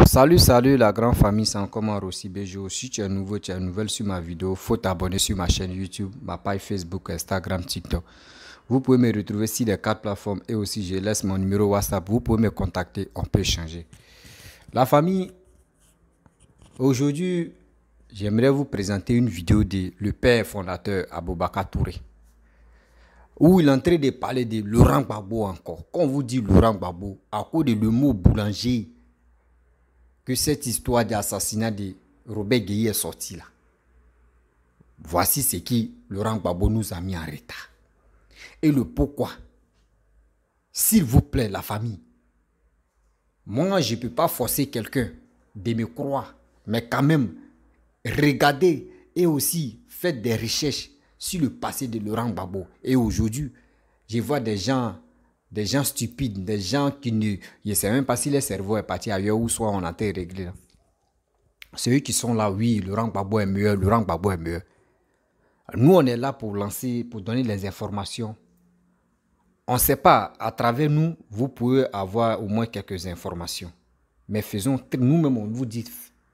Salut la grande famille, c'est encore moi Rossi Bejo. Si tu es nouveau, tu es nouvelle sur ma vidéo, faut t'abonner sur ma chaîne YouTube, ma page Facebook, Instagram, TikTok. Vous pouvez me retrouver sur les 4 plateformes et aussi je laisse mon numéro WhatsApp. Vous pouvez me contacter, on peut échanger. La famille, aujourd'hui, j'aimerais vous présenter une vidéo de le père fondateur Aboubakar Touré, où il est en train de parler de Laurent Gbagbo encore. Quand on vous dit Laurent Gbagbo, à cause de le mot boulanger, que cette histoire d'assassinat de Robert Gueye est sortie là. Voici ce qui Laurent Gbagbo nous a mis en retard. Et le pourquoi. S'il vous plaît, la famille. Moi, je ne peux pas forcer quelqu'un de me croire. Mais quand même, regardez et aussi faites des recherches sur le passé de Laurent Gbagbo. Et aujourd'hui, je vois des gens stupides, des gens qui ne savent même pas si leur cerveau est parti ailleurs ou soit on a été réglé. Ceux qui sont là, oui, Laurent Gbagbo est meilleur, Laurent Gbagbo est meilleur. Nous, on est là pour lancer, pour donner les informations. On ne sait pas, à travers nous, vous pouvez avoir au moins quelques informations. Mais faisons, nous-mêmes, on vous dit,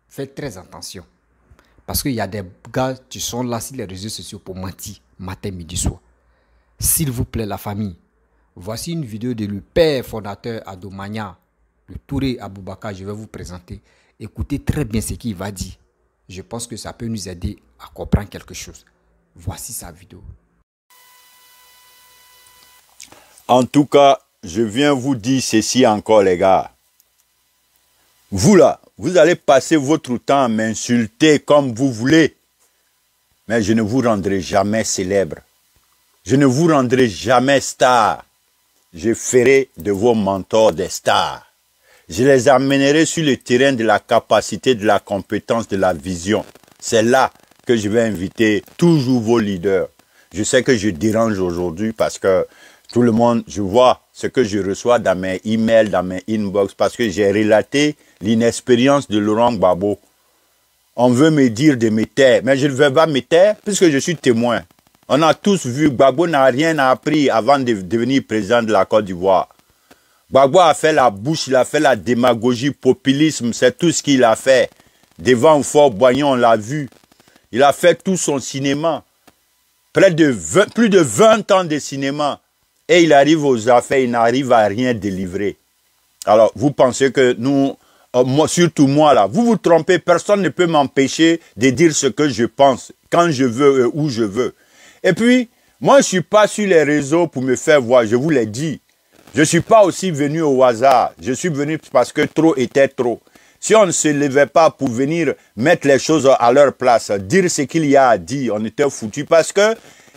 faites très attention. Parce qu'il y a des gars qui sont là sur les réseaux sociaux pour mentir, matin, midi, soir. S'il vous plaît, la famille. Voici une vidéo de le père fondateur Adomania, le Touré Aboubakar, je vais vous présenter. Écoutez très bien ce qu'il va dire. Je pense que ça peut nous aider à comprendre quelque chose. Voici sa vidéo. En tout cas, je viens vous dire ceci encore, les gars. Vous là, vous allez passer votre temps à m'insulter comme vous voulez. Mais je ne vous rendrai jamais célèbre. Je ne vous rendrai jamais star. Je ferai de vos mentors des stars. Je les amènerai sur le terrain de la capacité, de la compétence, de la vision. C'est là que je vais inviter toujours vos leaders. Je sais que je dérange aujourd'hui parce que tout le monde, je vois ce que je reçois dans mes emails, dans mes inbox, parce que j'ai relaté l'inexpérience de Laurent Gbagbo. On veut me dire de me taire, mais je ne veux pas me taire puisque je suis témoin. On a tous vu, Gbagbo n'a rien appris avant de devenir président de la Côte d'Ivoire. Gbagbo a fait la bouche, il a fait la démagogie, populisme, c'est tout ce qu'il a fait. Devant Fort Boignon, on l'a vu. Il a fait tout son cinéma. Plus de 20 ans de cinéma. Et il arrive aux affaires, il n'arrive à rien délivrer. Alors, vous pensez que nous, surtout moi là, vous vous trompez, personne ne peut m'empêcher de dire ce que je pense, quand je veux et où je veux. Et puis, moi, je ne suis pas sur les réseaux pour me faire voir, je vous l'ai dit. Je ne suis pas aussi venu au hasard. Je suis venu parce que trop était trop. Si on ne se levait pas pour venir mettre les choses à leur place, dire ce qu'il y a à dire, on était foutu parce que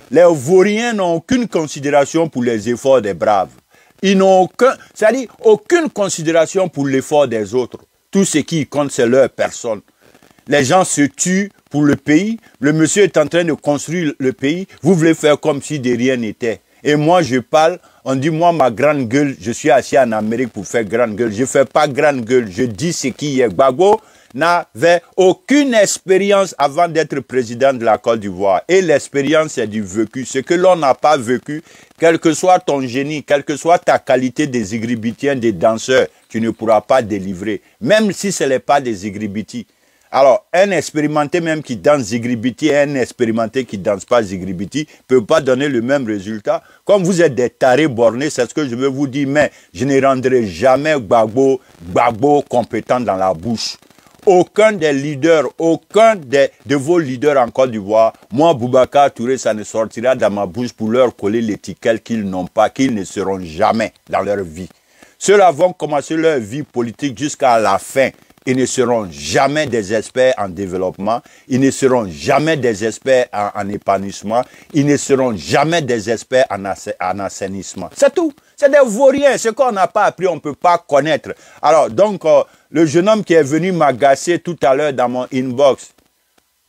les Vauriens n'ont aucune considération pour les efforts des braves. Ils n'ont aucune considération pour l'effort des autres. Tout ce qui compte, c'est leur personne. Les gens se tuent pour le pays. Le monsieur est en train de construire le pays. Vous voulez faire comme si de rien n'était. Et moi, je parle, on dit, moi, ma grande gueule, je suis assis en Amérique pour faire grande gueule. Je ne fais pas grande gueule, je dis ce qui est. Gbagbo n'avait aucune expérience avant d'être président de la Côte d'Ivoire. Et l'expérience, c'est du vécu. Ce que l'on n'a pas vécu, quel que soit ton génie, quelle que soit ta qualité des égribitiens, des danseurs, tu ne pourras pas délivrer. Même si ce n'est pas des égribiti. Alors, un expérimenté même qui danse Zigribiti et un expérimenté qui ne danse pas Zigribiti ne peut pas donner le même résultat. Comme vous êtes des tarés bornés, c'est ce que je veux vous dire, mais je ne rendrai jamais Gbagbo compétent dans la bouche. Aucun des leaders, aucun de vos leaders en Côte d'Ivoire, moi, Boubacar Touré, ça ne sortira dans ma bouche pour leur coller l'étiquette qu'ils n'ont pas, qu'ils ne seront jamais dans leur vie. Ceux-là vont commencer leur vie politique jusqu'à la fin. Ils ne seront jamais des experts en développement, ils ne seront jamais des experts en épanouissement, ils ne seront jamais des experts en assainissement. C'est tout. C'est des vauriens. Ce qu'on n'a pas appris, on ne peut pas connaître. Alors, donc, le jeune homme qui est venu m'agacer tout à l'heure dans mon inbox,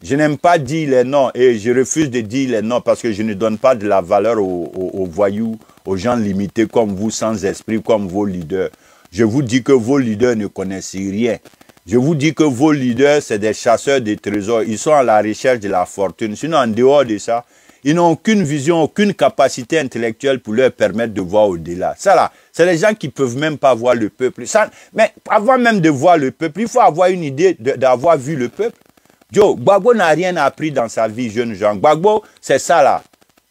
je n'aime pas dire les noms et je refuse de dire les noms parce que je ne donne pas de la valeur aux voyous, aux gens limités comme vous, sans esprit, comme vos leaders. Je vous dis que vos leaders ne connaissent rien. Je vous dis que vos leaders, c'est des chasseurs de trésors. Ils sont à la recherche de la fortune. Sinon, en dehors de ça, Ils n'ont aucune vision, aucune capacité intellectuelle pour leur permettre de voir au-delà. Ça là, c'est les gens qui ne peuvent même pas voir le peuple. Ça, mais avant même de voir le peuple, il faut avoir une idée d'avoir vu le peuple. Joe, Gbagbo n'a rien appris dans sa vie, jeune gens. Gbagbo, c'est ça là.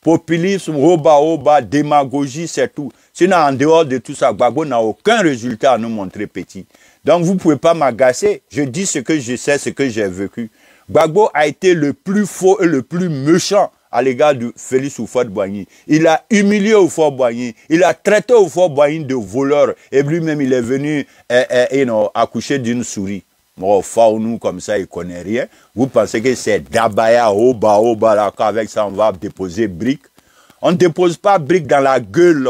Populisme, oba, démagogie, c'est tout. Sinon, en dehors de tout ça, Gbagbo n'a aucun résultat à nous montrer petit. Donc, vous ne pouvez pas m'agacer. Je dis ce que je sais, ce que j'ai vécu. Gbagbo a été le plus faux et le plus méchant à l'égard de Félix Houphouët-Boigny. Il a humilié Houphouët-Boigny. Il a traité Houphouët-Boigny de voleur. Et lui-même, il est venu accoucher d'une souris. Bon, nous comme ça, il ne connaît rien. Vous pensez que c'est Dabaya, Oba, là, qu'avec ça, on va déposer briques. On ne dépose pas briques dans la gueule.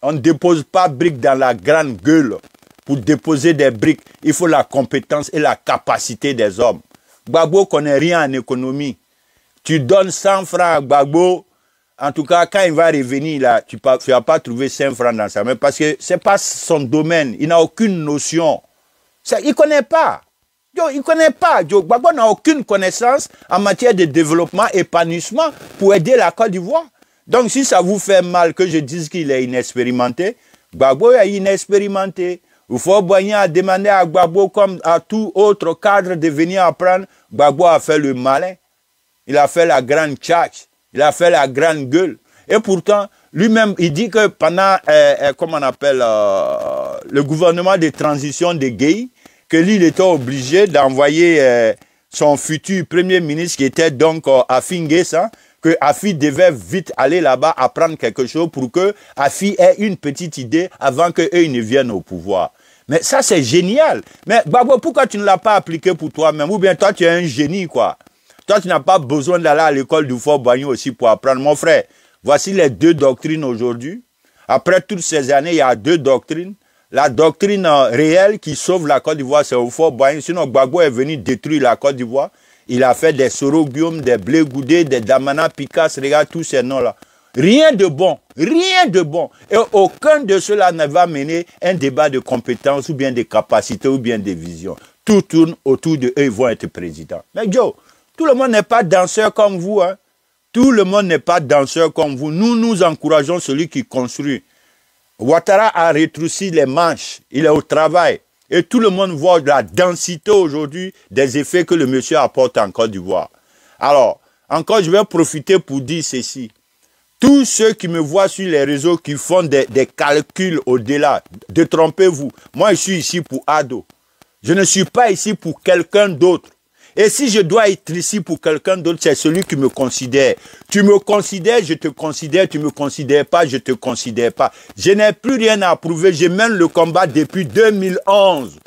On ne dépose pas briques dans la grande gueule. Pour déposer des briques, il faut la compétence et la capacité des hommes. Gbagbo ne connaît rien en économie. Tu donnes 100 francs à Gbagbo, en tout cas, quand il va revenir, là, tu ne vas pas trouver 5 francs dans sa main parce que ce n'est pas son domaine. Il n'a aucune notion. Il ne connaît pas. Il ne connaît pas. Gbagbo n'a aucune connaissance en matière de développement, épanouissement pour aider la Côte d'Ivoire. Donc, si ça vous fait mal que je dise qu'il est inexpérimenté, Gbagbo est inexpérimenté. Houphouët-Boigny a demandé à Gbagbo, comme à tout autre cadre, de venir apprendre. Gbagbo a fait le malin. Il a fait la grande tchatch. Il a fait la grande gueule. Et pourtant, lui-même, il dit que pendant, comment on appelle, le gouvernement de transition de Gueye, que lui, il était obligé d'envoyer son futur premier ministre, qui était donc Afi N'Guessan, que Afi devait vite aller là-bas apprendre quelque chose pour que Afi ait une petite idée avant qu'eux ne viennent au pouvoir. Mais ça, c'est génial. Mais Gbagbo, pourquoi tu ne l'as pas appliqué pour toi-même? Ou bien toi, tu es un génie, quoi. Toi, tu n'as pas besoin d'aller à l'école du Houphouët-Boigny aussi pour apprendre. Mon frère, voici les 2 doctrines aujourd'hui. Après toutes ces années, il y a 2 doctrines. La doctrine réelle qui sauve la Côte d'Ivoire, c'est Houphouët-Boigny. Sinon, Gbagbo est venu détruire la Côte d'Ivoire. Il a fait des Soroguium, des Blé Goudé, des Damana Picasse, regarde tous ces noms-là. Rien de bon, rien de bon. Et aucun de cela ne va mener un débat de compétences ou bien de capacités ou bien de vision. Tout tourne autour de eux, ils vont être présidents. Mais Joe, tout le monde n'est pas danseur comme vous. Hein? Tout le monde n'est pas danseur comme vous. Nous encourageons celui qui construit. Ouattara a rétréci les manches. Il est au travail. Et tout le monde voit la densité aujourd'hui des effets que le monsieur apporte en Côte d'Ivoire. Alors, encore, je vais profiter pour dire ceci. Tous ceux qui me voient sur les réseaux qui font des calculs au-delà, détrompez-vous. Moi, je suis ici pour Ado. Je ne suis pas ici pour quelqu'un d'autre. Et si je dois être ici pour quelqu'un d'autre, c'est celui qui me considère. Tu me considères, je te considère. Tu ne me considères pas, je ne te considère pas. Je n'ai plus rien à prouver. Je mène le combat depuis 2011.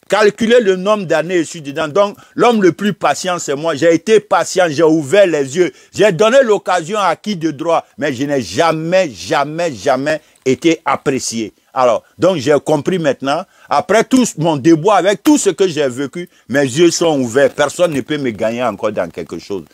Calculez le nombre d'années je suis dedans. Donc, l'homme le plus patient, c'est moi. J'ai été patient, j'ai ouvert les yeux. J'ai donné l'occasion à qui de droit. Mais je n'ai jamais été apprécié. Alors, donc j'ai compris maintenant, après tout mon débois, avec tout ce que j'ai vécu, mes yeux sont ouverts. Personne ne peut me gagner encore dans quelque chose.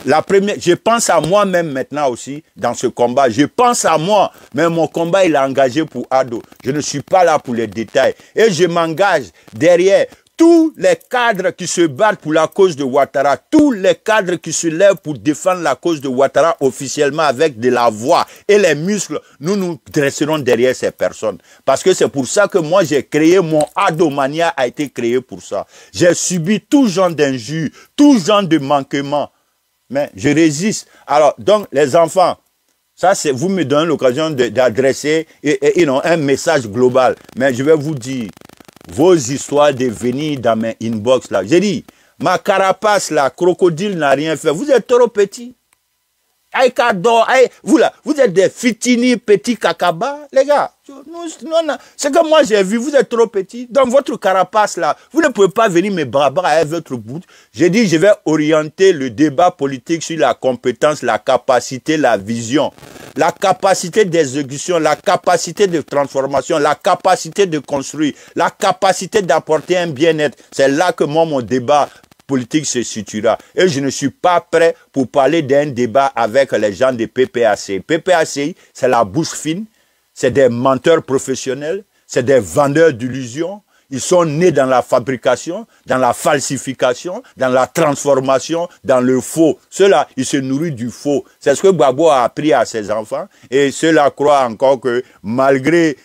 La première, je pense à moi-même maintenant aussi dans ce combat. Je pense à moi, mais mon combat il est engagé pour Ado. Je ne suis pas là pour les détails. Et je m'engage derrière tous les cadres qui se battent pour la cause de Ouattara, tous les cadres qui se lèvent pour défendre la cause de Ouattara officiellement avec de la voix et les muscles, nous nous dresserons derrière ces personnes. Parce que c'est pour ça que moi j'ai créé, mon Adomania a été créé pour ça. J'ai subi tout genre d'injures, tout genre de manquements. Mais je résiste. Alors, donc, les enfants, ça, c'est vous me donnez l'occasion d'adresser un message global. Mais je vais vous dire, vos histoires de venir dans mes inbox là. J'ai dit, ma carapace là, crocodile n'a rien fait. Vous êtes trop petit. Vous là, vous êtes des fitini petits cacabas, les gars. C'est que moi j'ai vu, vous êtes trop petits. Donc votre carapace là, vous ne pouvez pas venir me barbarer avec votre bout. J'ai dit, je vais orienter le débat politique sur la compétence, la capacité, la vision, la capacité d'exécution, la capacité de transformation, la capacité de construire, la capacité d'apporter un bien-être. C'est là que moi, mon débat politique se situera. Et je ne suis pas prêt pour parler d'un débat avec les gens de PPACI. PPACI, c'est la bouche fine, c'est des menteurs professionnels, c'est des vendeurs d'illusions. Ils sont nés dans la fabrication, dans la falsification, dans la transformation, dans le faux. Ceux-là, ils se nourrissent du faux. C'est ce que Gbagbo a appris à ses enfants. Et ceux-là croient encore que malgré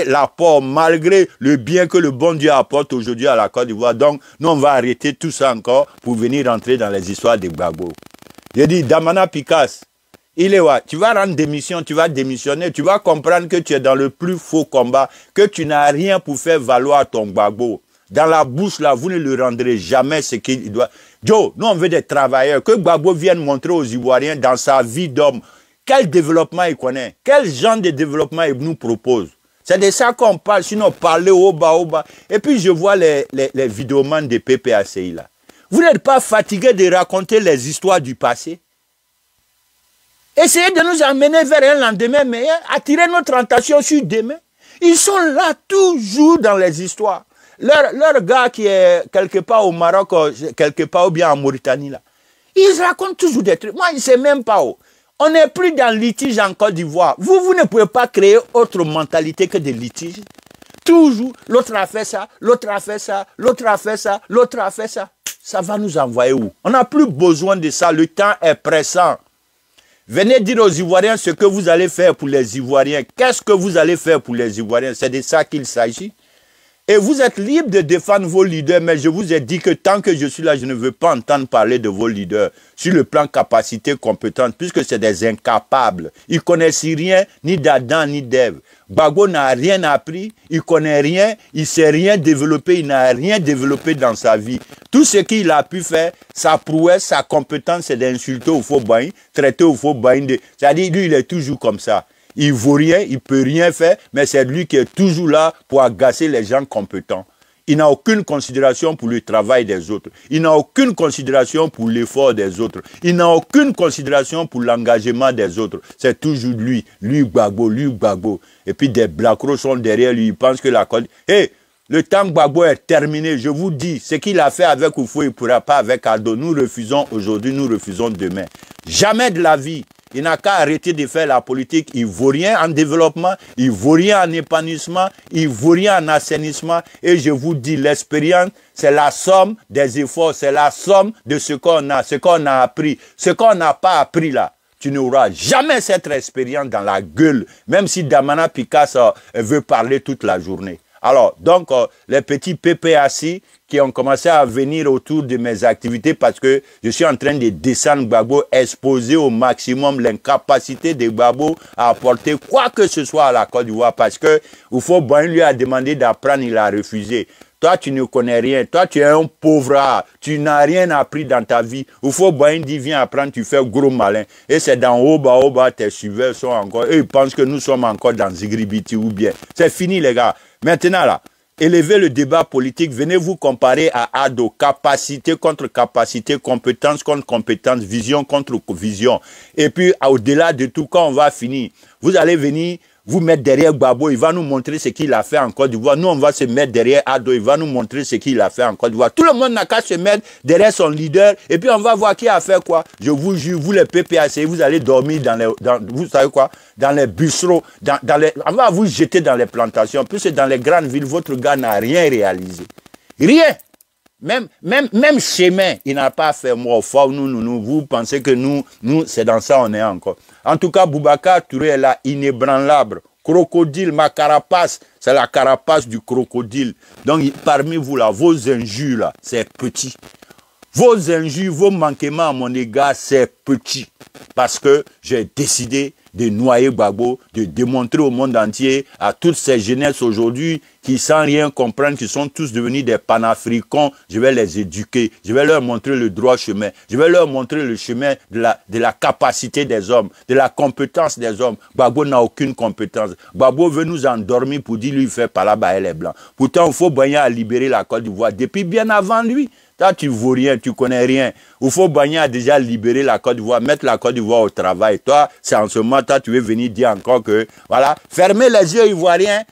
l'apport, malgré le bien que le bon Dieu apporte aujourd'hui à la Côte d'Ivoire, donc nous on va arrêter tout ça encore pour venir rentrer dans les histoires de Gbagbo. J'ai dit, Damana Picasse, il est où? Tu vas rendre démission, tu vas démissionner, tu vas comprendre que tu es dans le plus faux combat, que tu n'as rien pour faire valoir ton Gbagbo. Dans la bouche, là, vous ne le rendrez jamais ce qu'il doit. Joe, nous, on veut des travailleurs. Que Gbagbo vienne montrer aux Ivoiriens dans sa vie d'homme quel développement il connaît, quel genre de développement il nous propose. C'est de ça qu'on parle, sinon parler au bas. Et puis, je vois les vidéomans de PPACI, là. Vous n'êtes pas fatigué de raconter les histoires du passé? Essayez de nous amener vers un lendemain meilleur, attirer notre attention sur demain. Ils sont là toujours dans les histoires. Leur gars qui est quelque part au Maroc, quelque part ou bien en Mauritanie, là, ils racontent toujours des trucs. Moi, je ne sais même pas où. On n'est plus dans le litige en Côte d'Ivoire. Vous ne pouvez pas créer autre mentalité que des litiges. Toujours, l'autre a fait ça, l'autre a fait ça, l'autre a fait ça, l'autre a fait ça. Ça va nous envoyer où? On n'a plus besoin de ça. Le temps est pressant. Venez dire aux Ivoiriens ce que vous allez faire pour les Ivoiriens. Qu'est-ce que vous allez faire pour les Ivoiriens? C'est de ça qu'il s'agit. Et vous êtes libre de défendre vos leaders, mais je vous ai dit que tant que je suis là, je ne veux pas entendre parler de vos leaders sur le plan capacité, compétence, puisque c'est des incapables. Ils ne connaissent rien, ni d'Adam, ni d'Ève. Gbagbo n'a rien appris, il ne connaît rien, il ne sait rien développer, il n'a rien développé dans sa vie. Tout ce qu'il a pu faire, sa prouesse, sa compétence, c'est d'insulter au faux bain, traiter au faux bain. C'est-à-dire, lui, il est toujours comme ça. Il ne vaut rien, il ne peut rien faire, mais c'est lui qui est toujours là pour agacer les gens compétents. Il n'a aucune considération pour le travail des autres. Il n'a aucune considération pour l'effort des autres. Il n'a aucune considération pour l'engagement des autres. C'est toujours lui Gbagbo, lui Gbagbo. Et puis des blacros sont derrière lui, ils pensent que la Côte... Hey, le temps Gbagbo est terminé, je vous dis, ce qu'il a fait avec Oufo, il ne pourra pas avec Ado. Nous refusons aujourd'hui, nous refusons demain. Jamais de la vie. Il n'a qu'à arrêter de faire la politique. Il ne vaut rien en développement, il ne vaut rien en épanouissement, il ne vaut rien en assainissement. Et je vous dis, l'expérience, c'est la somme des efforts, c'est la somme de ce qu'on a appris. Ce qu'on n'a pas appris là, tu n'auras jamais cette expérience dans la gueule, même si Damana Picasse veut parler toute la journée. Alors, donc, les petits PPACI qui ont commencé à venir autour de mes activités parce que je suis en train de descendre Gbagbo, exposer au maximum l'incapacité de Gbagbo à apporter quoi que ce soit à la Côte d'Ivoire parce que Oufo Boigny lui a demandé d'apprendre, il a refusé. Toi, tu ne connais rien. Toi, tu es un pauvre. Tu n'as rien appris dans ta vie. Oufo Boigny dit, viens apprendre, tu fais gros malin. Et c'est dans Oba, tes suiveurs sont encore... Eux, ils pensent que nous sommes encore dans Zigribiti ou bien. C'est fini, les gars. Maintenant, là, élevez le débat politique. Venez vous comparer à Ado. Capacité contre capacité, compétence contre compétence, vision contre vision. Et puis, au-delà de tout, quand on va finir, vous allez venir... vous mettre derrière Gbagbo, il va nous montrer ce qu'il a fait en Côte d'Ivoire. Nous, on va se mettre derrière Ado, il va nous montrer ce qu'il a fait en Côte d'Ivoire. Tout le monde n'a qu'à se mettre derrière son leader et puis on va voir qui a fait quoi. Je vous jure, vous les PPAC, vous allez dormir vous savez quoi, dans les bistros, on va vous jeter dans les plantations. En plus, dans les grandes villes, votre gars n'a rien réalisé. Rien. Même chemin, il n'a pas fait moi. Vous pensez que nous c'est dans ça on est encore. En tout cas, Boubacar Touré est là, inébranlable. Crocodile, ma carapace, c'est la carapace du crocodile. Donc, parmi vous là, vos injures là, c'est petit. Vos injures, vos manquements à mon égard, c'est petit. Parce que j'ai décidé de noyer Gbagbo, de démontrer au monde entier, à toutes ces jeunesses aujourd'hui, qui sans rien comprendre, qui sont tous devenus des panafricains, je vais les éduquer, je vais leur montrer le droit chemin, je vais leur montrer le chemin de la capacité des hommes, de la compétence des hommes. Gbagbo n'a aucune compétence. Gbagbo veut nous endormir pour dire, lui, il fait par là-bas, elle est blanc. Pourtant, il faut Boigny à libérer la Côte d'Ivoire depuis bien avant lui. Toi, tu ne vaux rien, tu ne connais rien. Oufo Boigny a déjà libéré la Côte d'Ivoire, mettre la Côte d'Ivoire au travail. Toi, c'est en ce moment, toi, tu veux venir dire encore que, voilà, fermez les yeux ivoiriens,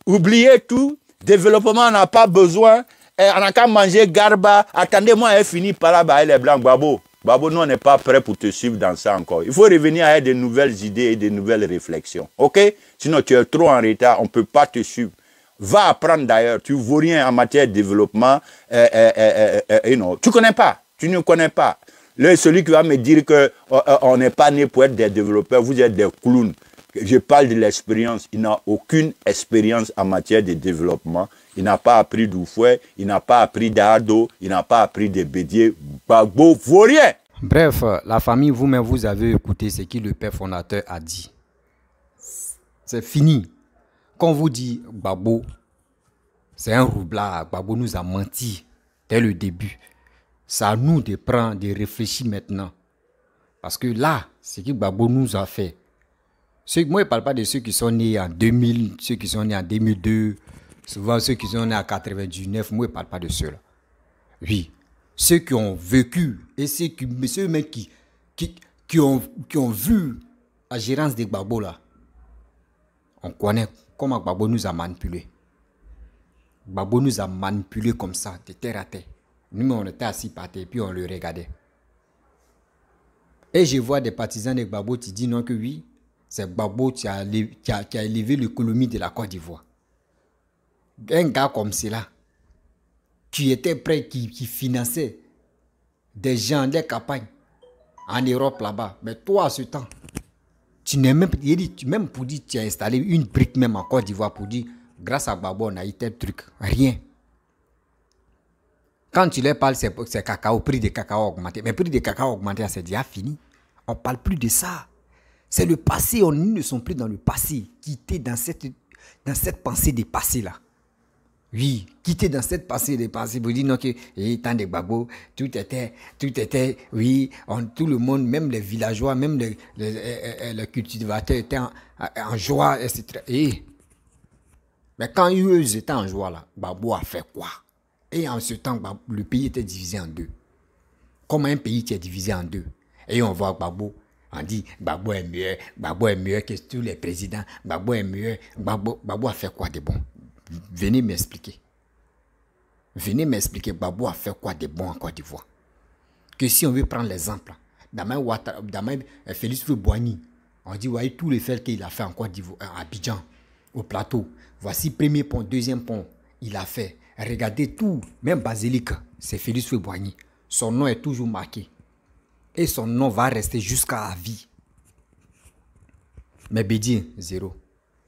oubliez tout, développement, on n'a pas besoin, on n'a qu'à manger garba, attendez-moi, elle finit par là-bas, elle est blanche, Gbagbo. Gbagbo, nous, on n'est pas prêt pour te suivre dans ça encore. Il faut revenir avec de nouvelles idées et de nouvelles réflexions, ok? Sinon, tu es trop en retard, on ne peut pas te suivre. Va apprendre d'ailleurs. Tu ne vaux rien en matière de développement. Non. Tu connais pas. Tu ne connais pas. Celui qui va me dire qu'on n'est pas né pour être des développeurs, vous êtes des clowns. Je parle de l'expérience. Il n'a aucune expérience en matière de développement. Il n'a pas appris d'Oufouet, il n'a pas appris d'Ado, il n'a pas appris de Bédier. Gbagbo vaut rien. Bref, la famille, vous-même, vous avez écouté ce que le père fondateur a dit. C'est fini. Quand on vous dit Gbagbo, c'est un roublard. Gbagbo nous a menti dès le début. C'est à nous de prendre, de réfléchir maintenant. Parce que là, ce que Gbagbo nous a fait. Moi, je ne parle pas de ceux qui sont nés en 2000, ceux qui sont nés en 2002, souvent ceux qui sont nés en 99. Moi, je ne parle pas de ceux-là. Oui, ceux qui ont vécu et ceux même qui ont vu la gérance de Gbagbo là. On connaît comment Gbagbo nous a manipulés. Gbagbo nous a manipulés comme ça, de terre à terre. Nous, on était assis par terre, puis on le regardait. Et je vois des partisans de Gbagbo qui disent non que oui, c'est Gbagbo qui a élevé l'économie de la Côte d'Ivoire. Un gars comme cela, qui était prêt, qui finançait des gens, des campagnes en Europe là-bas. Mais toi, à ce temps, tu n'es même, même pour dire, tu as installé une brique même en Côte d'Ivoire pour dire, grâce à Gbagbo, on a eu tel truc. Rien. Quand tu leur parles, c'est cacao, prix de cacao augmenté. Mais prix de cacao augmenté, c'est déjà fini. On ne parle plus de ça. C'est le passé. Nous ne sommes plus dans le passé. Quitter dans cette pensée des passés là. Oui, quitter dans cette pensée des passés pour dire non que tant de Gbagbo, tout était, oui, tout le monde, même les villageois, même les cultivateurs étaient en joie, etc. Mais quand eux étaient en joie là, Gbagbo a fait quoi? Et en ce temps, le pays était divisé en deux. Comme un pays qui est divisé en deux. Et on voit Gbagbo, on dit Gbagbo est mieux que tous les présidents. Gbagbo est mieux. Gbagbo a fait quoi de bon? Venez m'expliquer. Venez m'expliquer Gbagbo a fait quoi de bon en Côte d'Ivoire. Que si on veut prendre l'exemple, dans Félix Houphouët-Boigny, on dit voyez tous les faits qu'il a fait en Côte d'Ivoire, à Abidjan, au plateau. Voici premier pont, deuxième pont, il a fait. Regardez tout, même Basilique, c'est Félix Houphouët-Boigny. Son nom est toujours marqué. Et son nom va rester jusqu'à la vie. Mais Bédier, zéro.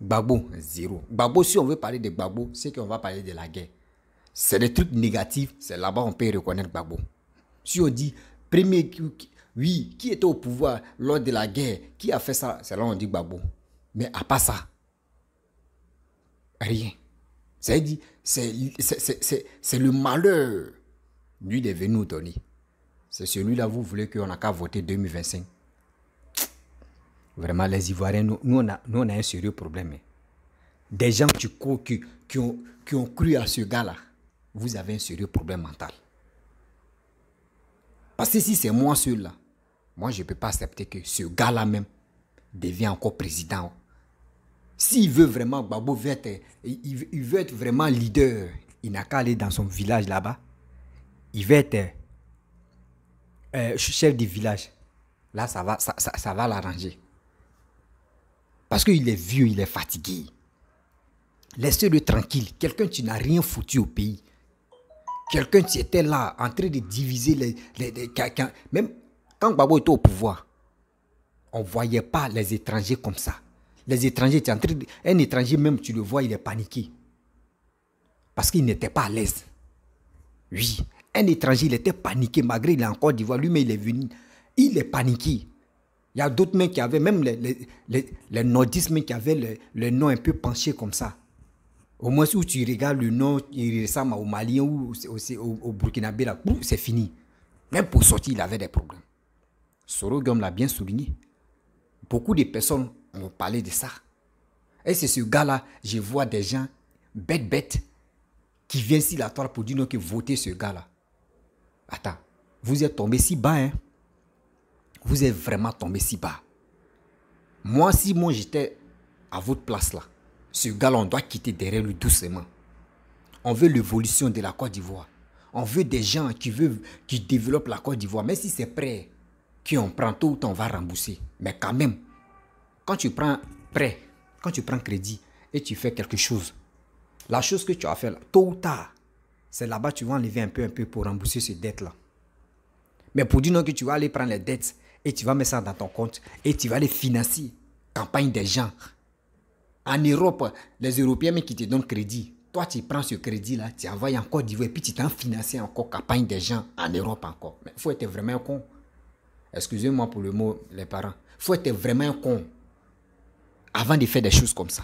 Gbagbo, zéro. Gbagbo, si on veut parler de Gbagbo, c'est qu'on va parler de la guerre. C'est des trucs négatifs, c'est là-bas on peut reconnaître Gbagbo. Si on dit, premier, oui, qui était au pouvoir lors de la guerre, qui a fait ça, c'est là on dit Gbagbo. Mais à part ça, rien. C'est-à-dire, c'est le malheur, lui, est venu nous donner. C'est celui-là, vous voulez qu'on n'a qu'à voter 2025. Vraiment, les Ivoiriens, nous on a un sérieux problème. Des gens qui ont cru à ce gars-là, vous avez un sérieux problème mental. Parce que si c'est moi seul-là, moi je ne peux pas accepter que ce gars-là même devienne encore président. S'il veut vraiment, Gbagbo il veut être vraiment leader, il n'a qu'à aller dans son village là-bas. Il veut être chef du village. Là, ça va l'arranger. Parce qu'il est vieux, il est fatigué. Laissez-le tranquille. Quelqu'un qui n'a rien foutu au pays. Quelqu'un qui était là, en train de diviser même quand Gbagbo était au pouvoir, on ne voyait pas les étrangers comme ça. Les étrangers, un étranger même, tu le vois, il est paniqué. Parce qu'il n'était pas à l'aise. Oui, un étranger, il était paniqué, malgré il est en Côte d'Ivoire, lui-même il est venu, il est paniqué. Il y a d'autres mecs qui avaient, même les nordistes qui avaient le nom un peu penché comme ça. Au moins, où tu regardes le nom, il ressemble au Malien ou au Burkinabé, là, c'est fini. Même pour sortir, il avait des problèmes. Soro Guillaume l'a bien souligné. Beaucoup de personnes ont parlé de ça. Et c'est ce gars-là, je vois des gens bêtes, qui viennent sur la toile pour dire non, que votez ce gars-là. Attends, vous êtes tombé si bas, hein? Vous êtes vraiment tombé si bas. Moi, si moi j'étais à votre place là, ce gars-là, on doit quitter derrière lui doucement. On veut l'évolution de la Côte d'Ivoire. On veut des gens qui développent la Côte d'Ivoire. Mais si c'est prêt, qu'on prend tôt ou tard, on va rembourser. Mais quand même, quand tu prends prêt, quand tu prends crédit et tu fais quelque chose, La chose que tu as fait là, tôt ou tard, c'est là-bas que tu vas enlever un peu pour rembourser ces dettes-là. Mais pour dire non que tu vas aller prendre les dettes et tu vas mettre ça dans ton compte et tu vas aller financer campagne des gens. En Europe, les Européens même qui te donnent crédit, toi tu prends ce crédit-là, tu envoies en Côte d'Ivoire et puis tu t'en finances encore campagne des gens en Europe encore. Mais il faut être vraiment un con. Excusez-moi pour le mot, les parents. Il faut être vraiment un con avant de faire des choses comme ça.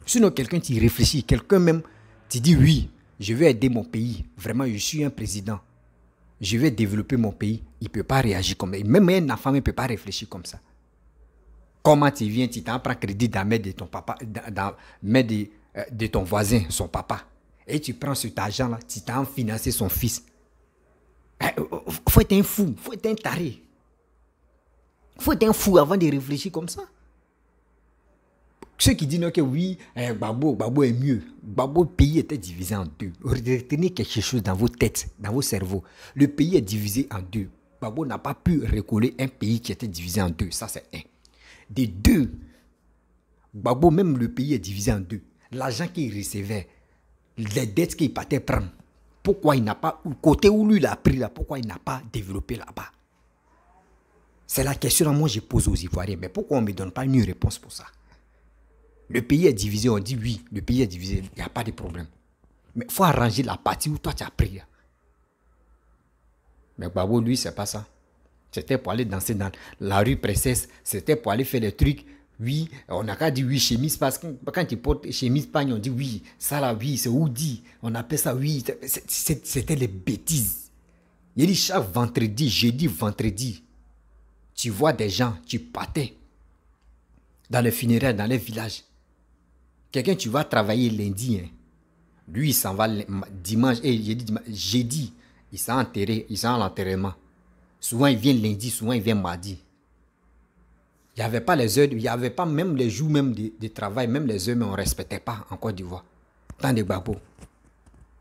Sinon, quelqu'un t'y réfléchit, quelqu'un même tu dis oui, je vais aider mon pays. Vraiment, je suis un président. Je vais développer mon pays. Il ne peut pas réagir comme ça. Même un enfant ne peut pas réfléchir comme ça. Comment tu viens, tu t'en prends crédit dans la main de ton papa, dans la main de ton voisin, son papa. Et tu prends cet argent-là, tu t'en financé son fils. Il faut être un fou, il faut être un taré. Il faut être un fou avant de réfléchir comme ça. Ceux qui disent que oui, Gbagbo est mieux. Gbagbo, le pays était divisé en deux. Retenez quelque chose dans vos têtes, dans vos cerveaux. Le pays est divisé en deux. Gbagbo n'a pas pu recoller un pays qui était divisé en deux. Ça, c'est un. Des deux, Gbagbo, même le pays est divisé en deux. L'argent qu'il recevait, les dettes qu'il partait prendre, pourquoi il n'a pas, côté où lui il a pris là, pourquoi il n'a pas développé là-bas? C'est la question que moi je pose aux Ivoiriens. Mais pourquoi on ne me donne pas une réponse pour ça? Le pays est divisé, on dit oui, le pays est divisé, il n'y a pas de problème. Mais il faut arranger la partie où toi tu as pris. Mais Gbagbo, lui, c'est pas ça. C'était pour aller danser dans la rue Princesse, c'était pour aller faire des trucs. Oui, on n'a qu'à dire oui, chemise, parce que quand tu portes chemise pagne, on dit oui, ça là, oui, c'est hoodie. On appelle ça oui, c'était les bêtises. Il dit chaque vendredi, jeudi, vendredi, tu vois des gens, tu partais dans les funérailles, dans les villages. Quelqu'un, tu vas travailler lundi, hein. Lui, il s'en va dimanche, et jeudi, il s'en enterré, il s'en à l'enterrement. Souvent, il vient lundi, souvent, il vient mardi. Il n'y avait pas les heures, il n'y avait pas même les jours même de travail, même les heures, mais on ne respectait pas en Côte d'Ivoire. Tant de Gbagbo.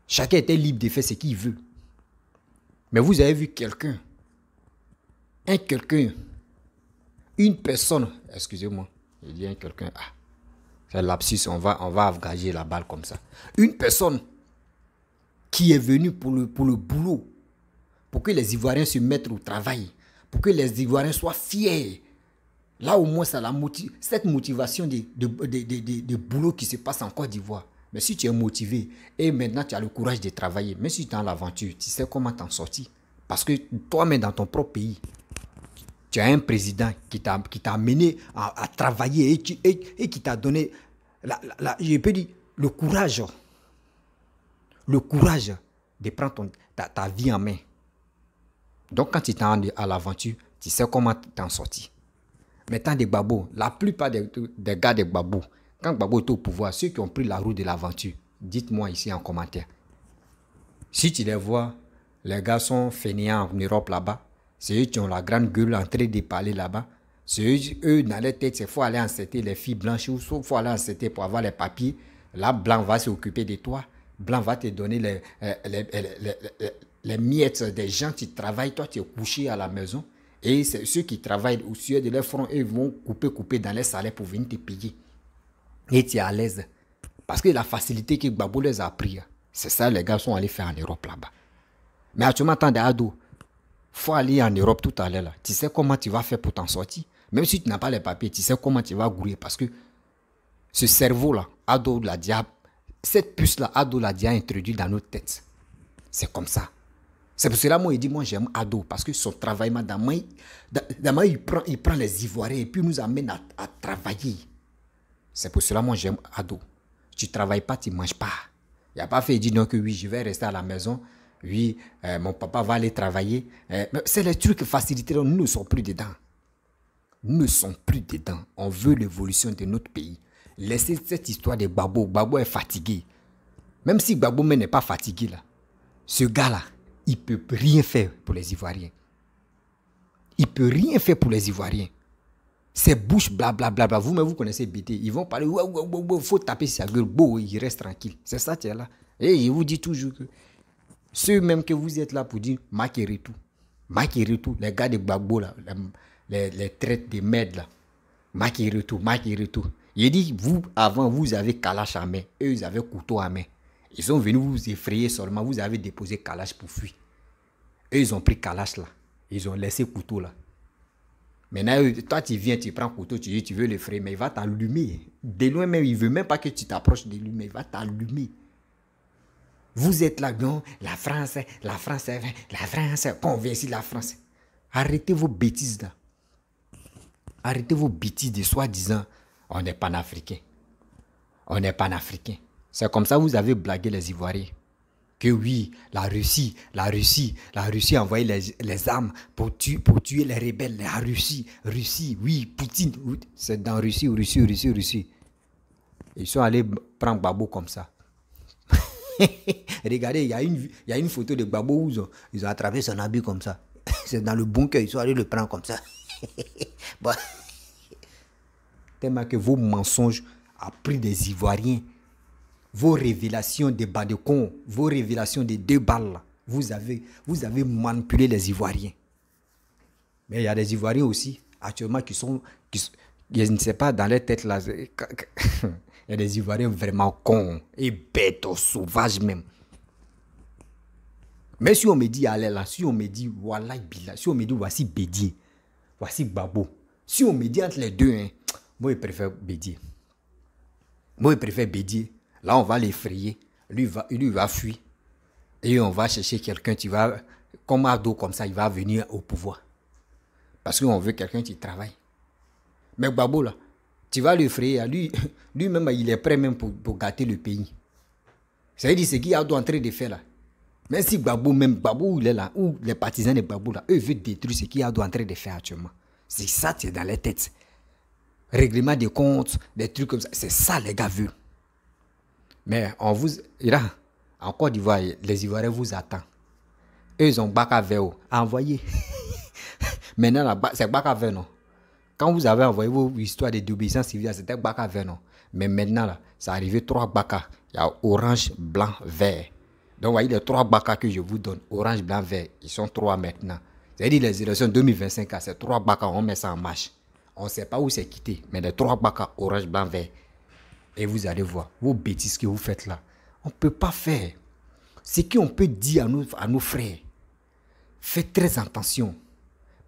Chacun était libre de faire ce qu'il veut. Mais vous avez vu quelqu'un, une personne, excusez-moi, je dis un quelqu'un, c'est lapsus, on va engager la balle comme ça. Une personne qui est venue pour le boulot, pour que les Ivoiriens se mettent au travail, pour que les Ivoiriens soient fiers. Là, au moins, c'est cette motivation de boulot qui se passe en Côte d'Ivoire. Mais si tu es motivé et maintenant tu as le courage de travailler, même si tu es dans l'aventure, tu sais comment t'en sortir. Parce que toi-même, dans ton propre pays, tu as un président qui t'a amené à travailler et qui t'a donné, je peux dire, le courage de prendre ta vie en main. Donc, quand tu t'en à l'aventure, tu sais comment t'en sortir. Maintenant, des Gbagbo, la plupart des gars de Gbagbo, quand Gbagbo est au pouvoir, ceux qui ont pris la route de l'aventure, dites-moi ici en commentaire. Si tu les vois, les gars sont fainéants en Europe là-bas, c'est eux qui ont la grande gueule en train de parler là-bas. C'est eux, dans leur tête, il faut aller enceter les filles blanches ou il faut aller enceter pour avoir les papiers. Là, Blanc va s'occuper de toi. Blanc va te donner les miettes des gens qui travaillent. Toi, tu es couché à la maison. Et ceux qui travaillent au sujet de leur front, ils vont couper dans les salaires pour venir te payer. Et tu es à l'aise. Parce que la facilité que Gbagbo les a pris, c'est ça les gars sont allés faire en Europe là-bas. Mais actuellement, tant d'ado, il faut aller en Europe tout à l'heure. Tu sais comment tu vas faire pour t'en sortir. Même si tu n'as pas les papiers, tu sais comment tu vas grouiller. Parce que ce cerveau-là, Ado l'a dit, cette puce-là, Ado l'a déjà introduit dans notre tête. C'est comme ça. C'est pour cela que moi, il dit, moi j'aime Ado. Parce que son travail, il prend les Ivoiriens et puis nous amène à travailler. C'est pour cela que moi j'aime Ado. Tu ne travailles pas, tu ne manges pas. Il n'a pas fait dire non que oui, je vais rester à la maison. Oui, mon papa va aller travailler. C'est les trucs facilités, nous ne sommes plus dedans. Nous ne sommes plus dedans. On veut l'évolution de notre pays. Laissez cette histoire de Gbagbo. Gbagbo est fatigué. Même si Gbagbo n'est pas fatigué, là, ce gars-là, il ne peut rien faire pour les Ivoiriens. Il ne peut rien faire pour les Ivoiriens. Ces bouches, blablabla. Vous-même, vous connaissez BT. Ils vont parler, il faut taper sa gueule. Il reste tranquille. C'est ça, tu es là. Et je vous dis toujours que ceux même que vous êtes là pour dire Makeritou, les gars de Gbagbo, là, les traites de merde, là. Makeritou. Il dit, vous, avant, vous avez Kalash à main. Eux, ils avaient couteau à main. Ils sont venus vous effrayer seulement. Vous avez déposé Kalash pour fuir. Eux, ils ont pris Kalash là. Ils ont laissé couteau là. Maintenant, toi, tu viens, tu prends couteau, tu dis, tu veux l'effrayer, mais il va t'allumer. De loin même, il ne veut même pas que tu t'approches de lui, mais il va t'allumer. Vous êtes là, non, la France, quand on vient ici, la France. Arrêtez vos bêtises là. Arrêtez vos bêtises de soi-disant, on est panafricain. On est panafricain. C'est comme ça que vous avez blagué les Ivoiriens. Que oui, la Russie a envoyé les armes pour tuer les rebelles. La Russie, oui, Poutine. Oui. C'est dans Russie. Ils sont allés prendre Gbagbo comme ça. Regardez, il y a une photo de Gbagbo où ils ont attrapé son habit comme ça. C'est dans le bunker, ils sont allés le prendre comme ça. Bon. Tellement que vos mensonges ont pris des Ivoiriens. Vos révélations des bas de con, vos révélations des 2 balles, là, vous avez manipulé les Ivoiriens. Mais il y a des Ivoiriens aussi, actuellement, qui je ne sais pas, dans leur tête, là, il y a des Ivoiriens vraiment cons et bêtes, sauvages même. Mais si on me dit, allez là, si on me dit, voilà, si on me dit, voici Bédié, voici Gbagbo, si on me dit entre les deux, hein, moi, je préfère Bédié. Là, on va l'effrayer. Lui va fuir. Et on va chercher quelqu'un qui va, comme Ado, comme ça, il va venir au pouvoir. Parce qu'on veut quelqu'un qui travaille. Mais Gbagbo, là, tu vas l'effrayer. Lui-même, il est prêt même pour gâter le pays. C'est-à-dire, ce qu'il est en train de faire là. Même si Gbagbo, il est là, ou les partisans de Gbagbo, là, eux veulent détruire ce qu'il est en train de faire actuellement. C'est ça, c'est dans les têtes. Règlement des comptes, des trucs comme ça. C'est ça, les gars veulent. Mais là, en Côte d'Ivoire, les Ivoiriens vous attendent. Eux, ils ont Baka Veo à envoyer. Maintenant, c'est Baka Veo, non? Quand vous avez envoyé vos histoires de désobéissance civile, c'était Baka Veo, non? Mais maintenant, là, ça arrivé 3 Baka. Il y a orange, blanc, vert. Donc, vous voyez les 3 Baka que je vous donne. Orange, blanc, vert. Ils sont 3 maintenant. C'est-à-dire les élections 2025, c'est 3 Baka, on met ça en marche. On ne sait pas où c'est quitté, mais les 3 Baka, orange, blanc, vert. Et vous allez voir, vos bêtises que vous faites là, on ne peut pas faire. Ce qu'on peut dire à nos frères, faites très attention.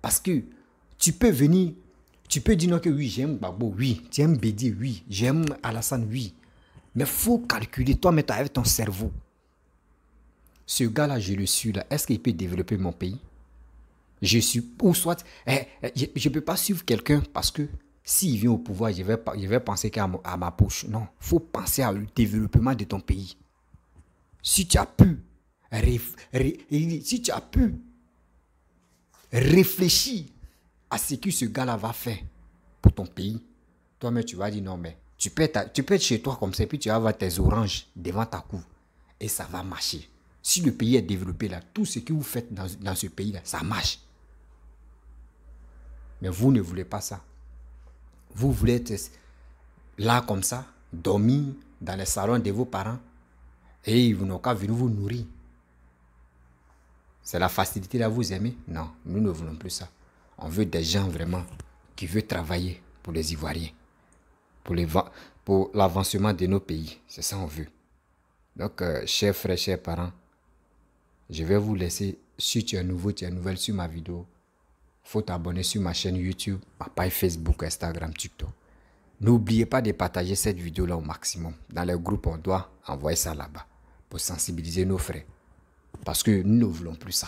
Parce que tu peux venir, tu peux dire non que oui, j'aime Gbagbo, oui, j'aime Bédié, oui, j'aime Alassane, oui. Mais il faut calculer, toi, mais avec ton cerveau. Ce gars-là, je le suis là, est-ce qu'il peut développer mon pays? Je suis, ou soit, je ne peux pas suivre quelqu'un parce que s'il vient au pouvoir, je vais penser qu'à ma poche. Non, il faut penser au développement de ton pays. Si tu as pu, réfléchir à ce que ce gars-là va faire pour ton pays, toi-même tu vas dire non, mais tu peux être chez toi comme ça, puis tu vas avoir tes oranges devant ta cour et ça va marcher. Si le pays est développé là, tout ce que vous faites dans ce pays-là, ça marche. Mais vous ne voulez pas ça. Vous voulez être là comme ça, dormir dans les salons de vos parents et ils n'ont qu'à venir vous nourrir. C'est la facilité là, vous aimez? Non, nous ne voulons plus ça. On veut des gens vraiment qui veulent travailler pour les Ivoiriens, pour l'avancement de nos pays. C'est ça qu'on veut. Donc, chers frères, chers parents, je vais vous laisser, si tu es nouveau, tu es nouvelle sur ma vidéo, il faut t'abonner sur ma chaîne YouTube, ma page Facebook, Instagram, TikTok. N'oubliez pas de partager cette vidéo-là au maximum. Dans les groupes, on doit envoyer ça là-bas pour sensibiliser nos frères. Parce que nous ne voulons plus ça.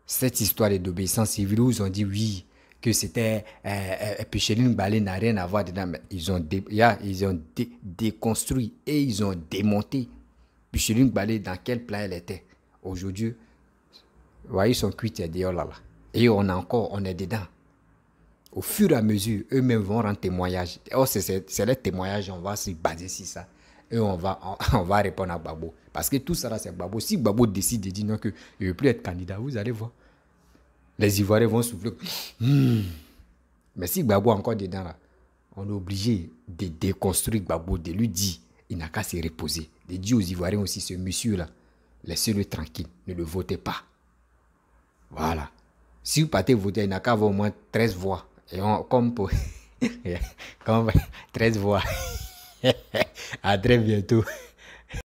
Cette histoire d'obéissance civile, où ils ont dit oui, que c'était Picheline Balé n'a rien à voir dedans. Mais ils ont déconstruit et ils ont démonté Picheline Balé dans quel plan elle était. Aujourd'hui, vous voyez son cuit est dehors là. Et on est dedans. Au fur et à mesure, eux-mêmes vont rendre témoignage. Oh, c'est le témoignage, on va se baser sur ça. Et on va répondre à Gbagbo. Parce que tout ça là, c'est Gbagbo. Si Gbagbo décide de dire non, qu'il ne veut plus être candidat, vous allez voir. Les Ivoiriens vont souffler. Mais si Gbagbo est encore dedans là, on est obligé de déconstruire Gbagbo, de lui dire, il n'a qu'à se reposer. De dire aux Ivoiriens aussi, ce monsieur-là, laissez-le tranquille, ne le votez pas. Voilà. Si vous partez voter, il n'a qu'à avoir au moins 13 voix. Et comme pour... 13 voix. À très bientôt.